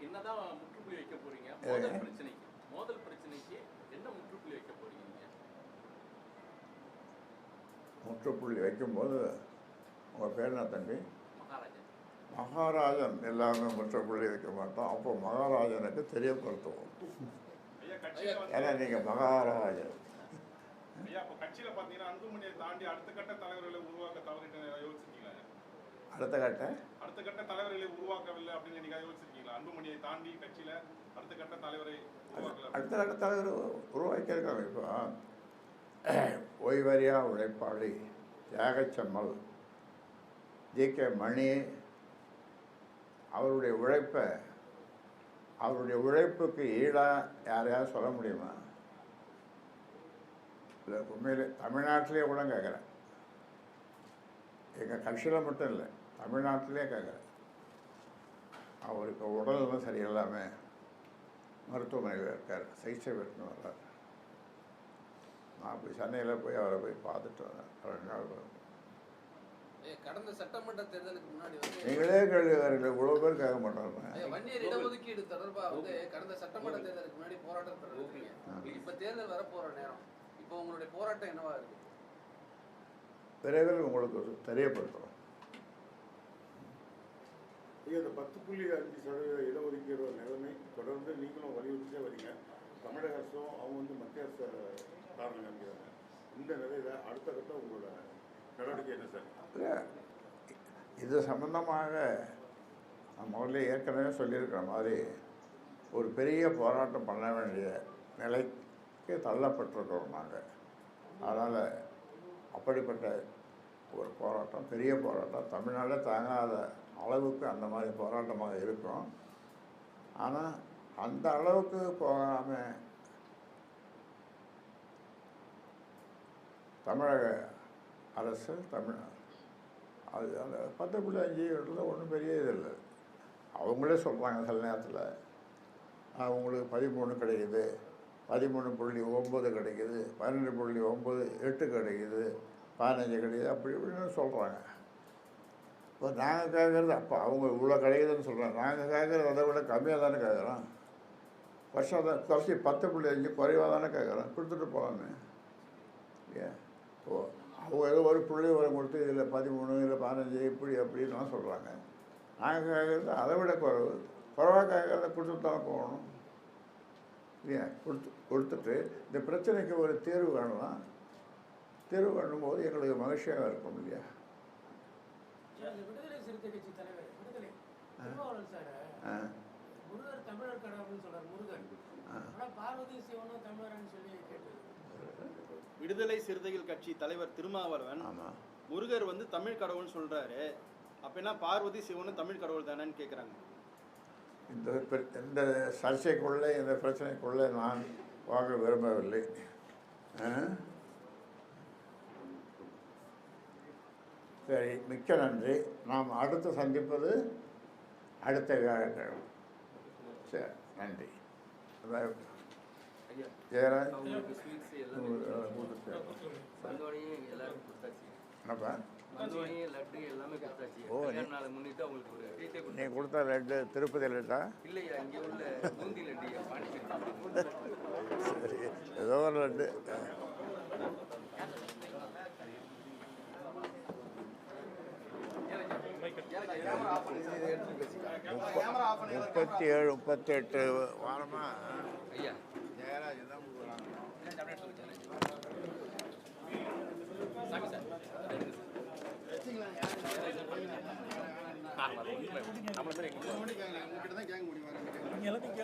என்னதான் முற்றுப்புள்ளி வைக்க போறீங்க? மோதல் பிரச்சனைக்கு என்ன முற்றுப்புள்ளி வைக்க போறீங்க நீங்க? முற்றுப்புள்ளி வைக்கும்போது உங்கள் பேர் என்ன தம்பி? மகாராஜன். மகாராஜன் எல்லாமே முற்றுப்புள்ளி வைக்க மாட்டோம். அப்போ மகாராஜனுக்கு தெரியப்படுத்துவோம். ஏன்னா நீங்கள் மகாராஜன். ஐயா, இப்போ கட்சியில் பார்த்தீங்கன்னா அன்புமணியை தாண்டி அடுத்த கட்ட தலைவர்களை உருவாக்க தவறிட்டு யோசிச்சிருக்கீங்களா? அடுத்த கட்ட தலைவர்களை உருவாக்கவில்லை அப்படின்னு நீங்க யோசிச்சிருக்கீங்களா? அன்புமணியை தாண்டி கட்சியில அடுத்த கட்ட தலைவரை அடுத்த கட்ட தலைவர் உருவாக்கியிருக்காங்க. இப்போ ஓய்வறியா உழைப்பாளி தியாகச்சம்மல் ஜி.கே. மணி அவருடைய உழைப்புக்கு ஈடாக யாரையாவது சொல்ல முடியுமா? இல்லை, உண்மையிலே தமிழ்நாட்டிலே கூட கேட்குறேன். எங்கள் கட்சியில் மட்டும் இல்லை, தமிழ்நாட்டிலே கேட்குறேன். அவர் இப்போ உடல்நலம் சரியில்லாமல் மருத்துவமனையில் இருக்கார், சிகிச்சை பெற்று வர்றார். நான் போய் சென்னையில் போய் அவரை போய் பார்த்துட்டு வந்தேன் 2 நாள். கடந்த சட்டமன்ற தேர்தலுக்கு முன்னாடி நீங்களே கேள்வி வரல, இவ்வளோ பேர் கேட்க மாட்டாங்க. வன்னியர் இடஒதுக்கீடு தொடர்பாக கடந்த சட்டமன்ற தேர்தலுக்கு முன்னாடி போராட்டம் தொடர்பீங்க. இப்போ தேர்தல் வர போகிற நேரம், இப்போ உங்களுடைய போராட்டம் என்னவா இருக்கு? விரைவில் உங்களுக்கு தெரியப்படுத்துகிறோம். இந்த 10.5% இடஒதுக்கீடு நிலைமை தொடர்ந்து நீங்களும் வலியுறுத்தே வரீங்க. தமிழக அரசும் அவங்க மத்திய அரசு காரணம் காமிக்கிறாங்க. இந்த நிலையில் அடுத்த கட்டம் உங்களோட நடவடிக்கை என்ன சார்? இல்லை, இது சம்பந்தமாக நான் முதல்ல ஏற்கனவே சொல்லியிருக்கிற மாதிரி ஒரு பெரிய போராட்டம் பண்ண வேண்டிய நிலைக்கு தள்ளப்பட்டிருக்கிறோம் நாங்கள். அதனால் அப்படிப்பட்ட ஒரு போராட்டம், பெரிய போராட்டம் தமிழ்நாடு தாங்காத அளவுக்கு அந்த மாதிரி போராட்டமாக இருக்கும். ஆனால் அந்த அளவுக்கு போகாமல் தமிழக அரசு அது அந்த 10.5 ஒன்றும் பெரிய இது இல்லை. அவங்களே சொல்கிறாங்க சில நேரத்தில் அவங்களுக்கு 13 கிடைக்குது, 13.9 கிடைக்குது, 12.98 கிடைக்குது, 15 கிடைக்குது, அப்படி இப்படின்னு சொல்கிறாங்க. இப்போ நாங்கள் கேட்குறது அப்போ அவங்க இவ்வளோ கிடைக்குதுன்னு சொல்கிறாங்க. நாங்கள் கேட்குறது அதை விட கம்மியாக தானே கேட்குறோம். வருஷம் தான் குறைச்சி 10.5 குறைவாக தானே கேட்குறோம். கொடுத்துட்டு போகலாமே. ஏன் ஓ அவங்க ஏதோ ஒரு புள்ளி உரம் கொடுத்து இதில் 13 இதில் 15 இப்படி அப்படின்லாம் சொல்கிறாங்க. நாங்கள் கேட்குறது அதை விட குறைவாக கேட்குறத கொடுத்துட்டு தான் போகணும். இல்லையா? கொடுத்துட்டு இந்த பிரச்சனைக்கு ஒரு தீர்வு வேணும்னா தீர்வு வேணும்போது எங்களுக்கு மகிழ்ச்சியாக இருக்கும். இல்லையா? விடுதலை சிறுத்தை கட்சி தலைவர் திருமாவளவன் சார் முருகர் தமிழர் கடவுள்னு சொல்றார். முருகன் ஆனால் பார்வதி சிவனும் தமிழர்னு சொல்லி கேட்டு விடுதலை சிறுத்தைகள் கட்சி தலைவர் திருமாவளவன் முருகர் தமிழ் கடவுள்னு சொல்றாரு. அப்படின்னா பார்வதி சிவனும் தமிழ் கடவுள் தானேன்னு கேட்குறாங்க. இந்த சர்ச்சைக்குள்ளே இந்த பிரச்சனைக்குள்ளே நான் வாங்க விரும்பவில்லை. சரி, மிக்க நன்றி. நாம் அடுத்து சந்திப்பது அடுத்த வியாழக்கிழமை. சரி, நன்றி. ஜெயராஜ் என்னப்பா? நீ கொடுத்த லட்டு திருப்பதி லட்டா? சரி, ஏதோ ஒரு லட்டு. 37 38 வாரமா ஜெயராஜ் தான் எல்லாத்தையும்